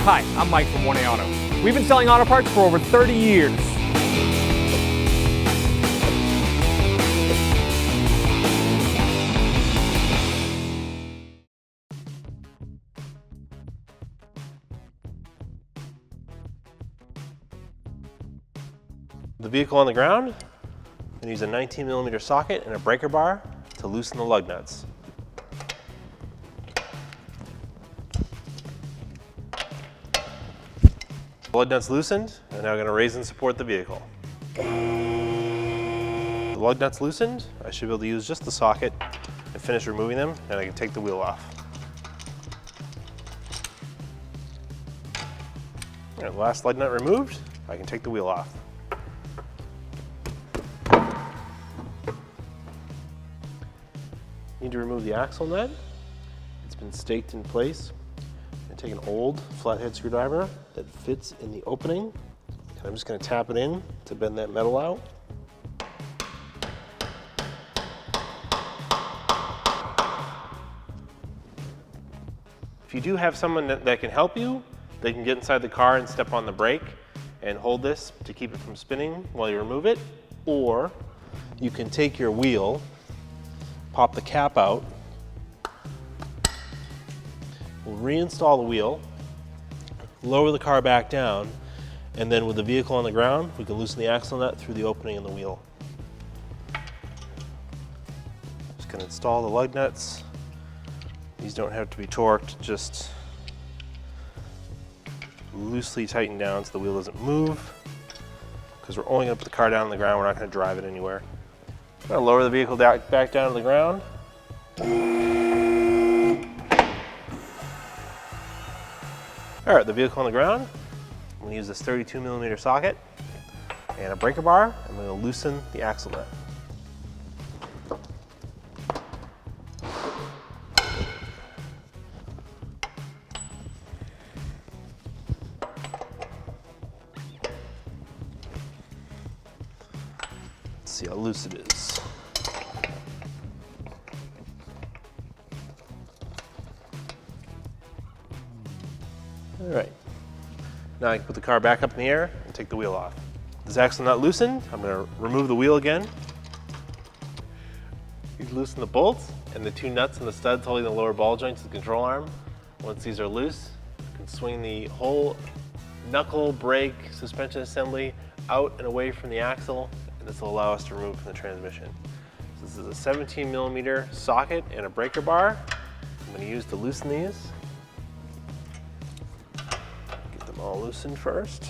Hi, I'm Mike from 1A Auto. We've been selling auto parts for over 30 years. The vehicle on the ground, I'm going to use a 19mm socket and a breaker bar to loosen the lug nuts. The lug nuts loosened, and now I'm going to raise and support the vehicle. The lug nuts loosened, I should be able to use just the socket and finish removing them, and I can take the wheel off. All right, the last lug nut removed, I can take the wheel off. Need to remove the axle nut. It's been staked in place. I'm going to take an old flathead screwdriver that fits in the opening, and I'm just going to tap it in to bend that metal out. If you do have someone that can help you, they can get inside the car and step on the brake and hold this to keep it from spinning while you remove it, or you can take your wheel, pop the cap out, we'll reinstall the wheel, lower the car back down, and then with the vehicle on the ground, we can loosen the axle nut through the opening in the wheel. Just going to install the lug nuts. These don't have to be torqued, just loosely tighten down so the wheel doesn't move, because we're only going to put the car down on the ground, we're not going to drive it anywhere. I'm going to lower the vehicle back down to the ground. All right, the vehicle on the ground. I'm going to use this 32mm socket and a breaker bar. I'm going to loosen the axle nut. Let's see how loose it is. All right, now I can put the car back up in the air and take the wheel off. This axle nut loosened, I'm going to remove the wheel again. You loosen the bolts and the two nuts and the studs holding the lower ball joints of the control arm. Once these are loose, you can swing the whole knuckle, brake, suspension assembly out and away from the axle, and this will allow us to remove from the transmission. So this is a 17mm socket and a breaker bar I'm going to use to loosen these. All loosened first.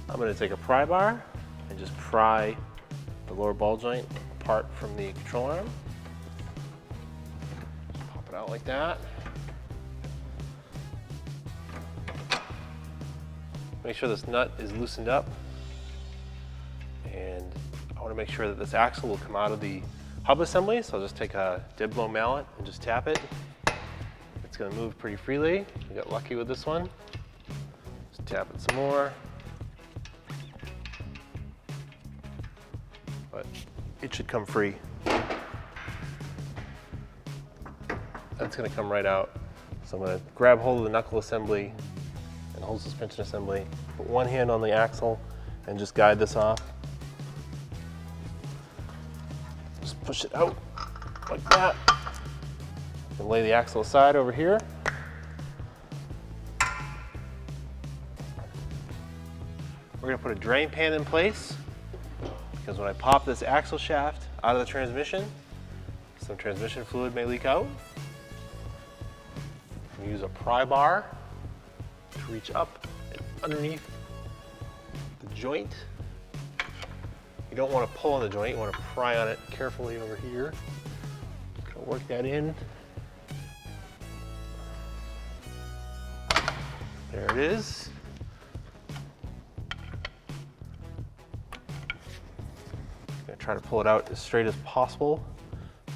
I'm going to take a pry bar and just pry the lower ball joint apart from the control arm. Pop it out like that. Make sure this nut is loosened up, and I want to make sure that this axle will come out of the hub assembly, so I'll just take a dead blow mallet and just tap it. It's going to move pretty freely. We got lucky with this one. Just tap it some more. But it should come free. That's going to come right out. So I'm going to grab hold of the knuckle assembly and whole suspension assembly, put one hand on the axle and just guide this off. Just push it out like that. And lay the axle aside over here. We're going to put a drain pan in place, because when I pop this axle shaft out of the transmission, some transmission fluid may leak out. We use a pry bar to Just reach up and underneath the joint. You don't want to pull on the joint, you want to pry on it carefully over here. Gonna work that in. There it is. Gonna try to pull it out as straight as possible,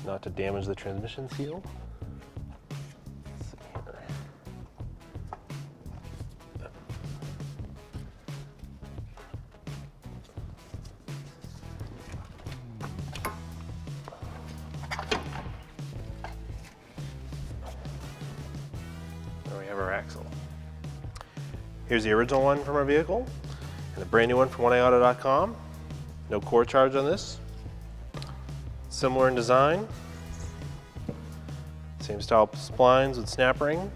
not to damage the transmission seal. Let's see here. There we have our axle. Here's the original one from our vehicle, and the brand new one from oneiauto.com. No core charge on this. Similar in design. Same style splines with snap ring.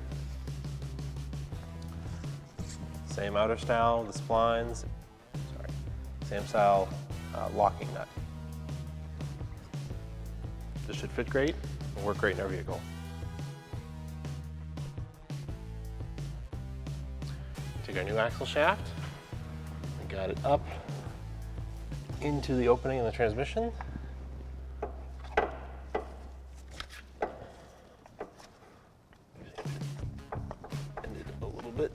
Same outer style, the splines. Sorry. Same style locking nut. This should fit great and work great in our vehicle. Take our new axle shaft and got it up into the opening in the transmission. Ended a little bit.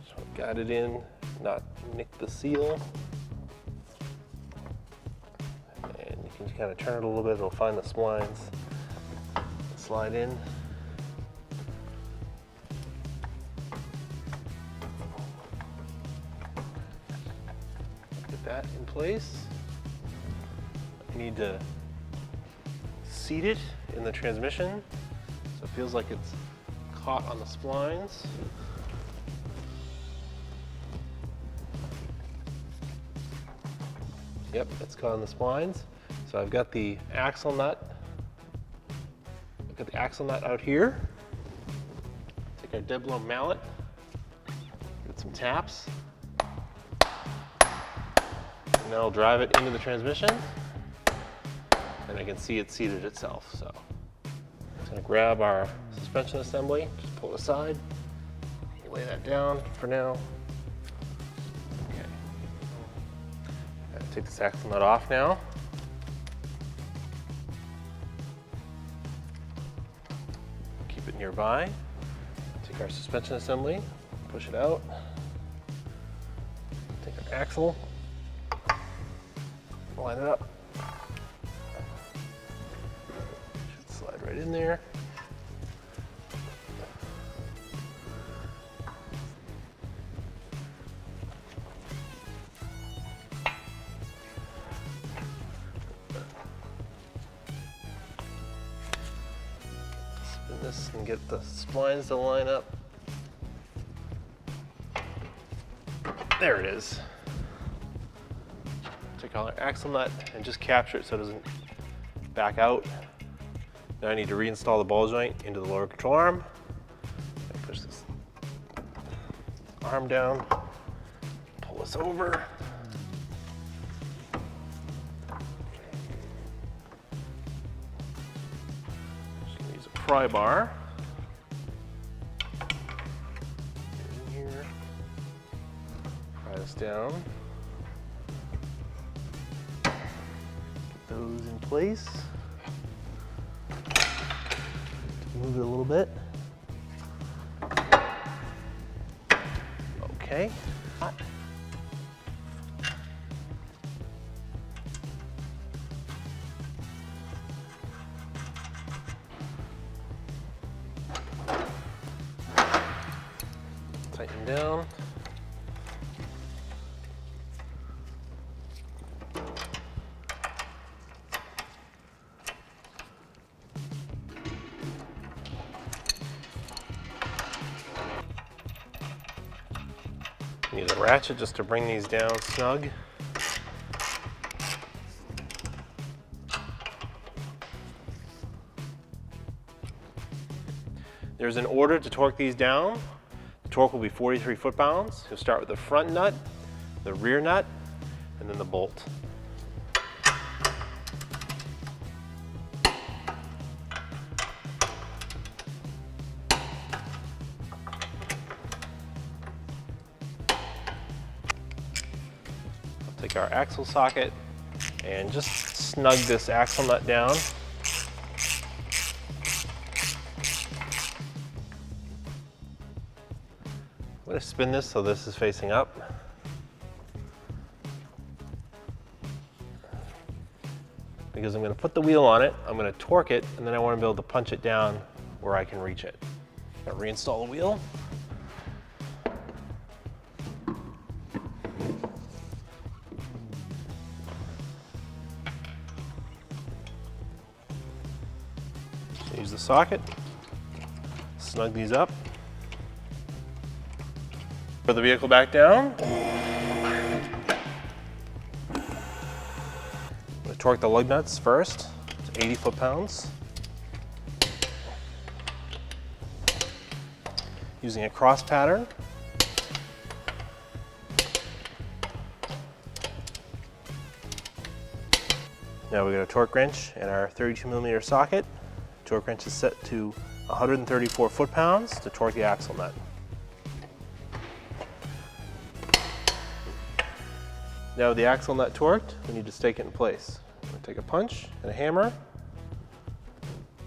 So got it in, not nick the seal. You can kind of turn it a little bit, it'll find the splines. Slide in. Get that in place. I need to seat it in the transmission so it feels like it's caught on the splines. Yep, it's caught on the splines. So I've got the axle nut. I've got the axle nut out here. Take our dead blow mallet. Get some taps. And then I'll drive it into the transmission. And I can see it seated itself. So I'm just gonna grab our suspension assembly, just pull it aside. Lay that down for now. Okay. Take this axle nut off now. Keep it nearby. Take our suspension assembly, push it out. Take our axle, line it up. Should slide right in there. Spin this and get the splines to line up. There it is. Take our axle nut and just capture it so it doesn't back out. Now I need to reinstall the ball joint into the lower control arm. And push this arm down, pull this over. Just gonna use a pry bar. Get in here, pry this down. Get those in place. Move it a little bit. Okay. Hot. Tighten down. Use a ratchet just to bring these down snug. There's an order to torque these down. The torque will be 43 foot-pounds. You'll start with the front nut, the rear nut, and then the bolt. Take our axle socket and just snug this axle nut down. I'm going to spin this so this is facing up. Because I'm going to put the wheel on it, I'm going to torque it, and then I want to be able to punch it down where I can reach it. I'm going to reinstall the wheel. Use the socket, snug these up. Put the vehicle back down. I'm going to torque the lug nuts first to 80 foot-pounds. Using a cross pattern. Now we got a torque wrench and our 32mm socket. Torque wrench is set to 134 foot-pounds to torque the axle nut. Now with the axle nut torqued, we need to stake it in place. I'm going to take a punch and a hammer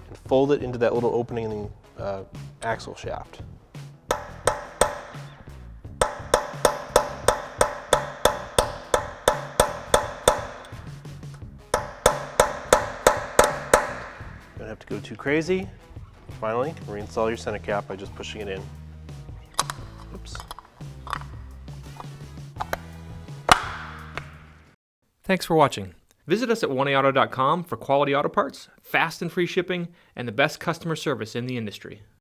and fold it into that little opening in the axle shaft. Don't have to go too crazy. Finally, reinstall your center cap by just pushing it in. Oops. Thanks for watching. Visit us at oneauto.com for quality auto parts, fast and free shipping, and the best customer service in the industry.